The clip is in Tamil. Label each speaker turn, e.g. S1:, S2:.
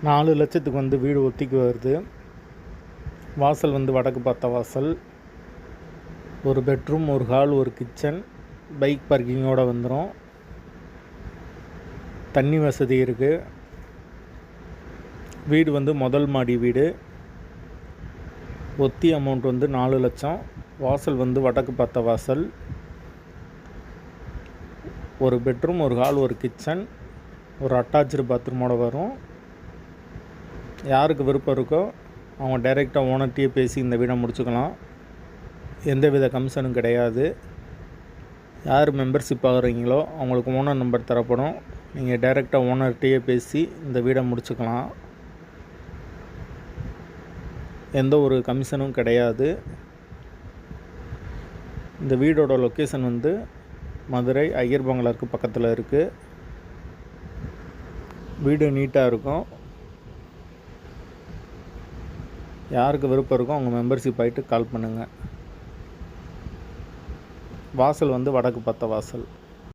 S1: 4 லட்சத்துக்கு வந்து வீடு ஒத்திக்கு வருது. வாசல் வந்து வடக்கு பார்த்த வாசல். ஒரு பெட்ரூம், ஒரு ஹால், ஒரு கிச்சன், பைக் பார்க்கிங்கோடு வந்துடும். தண்ணி வசதி இருக்குது. வீடு வந்து முதல் மாடி வீடு. ஒத்தி அமௌண்ட் வந்து 4 லட்சம். வாசல் வந்து வடக்கு பார்த்த வாசல். ஒரு பெட்ரூம், ஒரு ஹால், ஒரு கிச்சன், ஒரு அட்டாச்சு பாத்ரூமோடு வரும். யாருக்கு விருப்பம் இருக்கோ அவங்க டைரெக்டாக ஓனர்கிட்டயே பேசி இந்த வீடை முடிச்சுக்கலாம். எந்தவித கமிஷனும் கிடையாது. யார் மெம்பர்ஷிப் ஆகுறீங்களோ அவங்களுக்கு ஓனர் நம்பர் தரப்படும். நீங்கள் டைரெக்டாக ஓனர்கிட்டயே பேசி இந்த வீடை முடிச்சுக்கலாம். எந்த ஒரு கமிஷனும் கிடையாது. இந்த வீடோட லொக்கேஷன் வந்து மதுரை ஐயர் பங்களாருக்கு பக்கத்தில் இருக்குது. வீடு நீட்டாக இருக்கும். யாருக்கு விருப்பம் இருக்கோ அவங்க மெம்பர்ஷிப் ஆகிட்டு கால் பண்ணுங்கள். வாசல் வந்து வடக்கு பார்த்த வாசல்.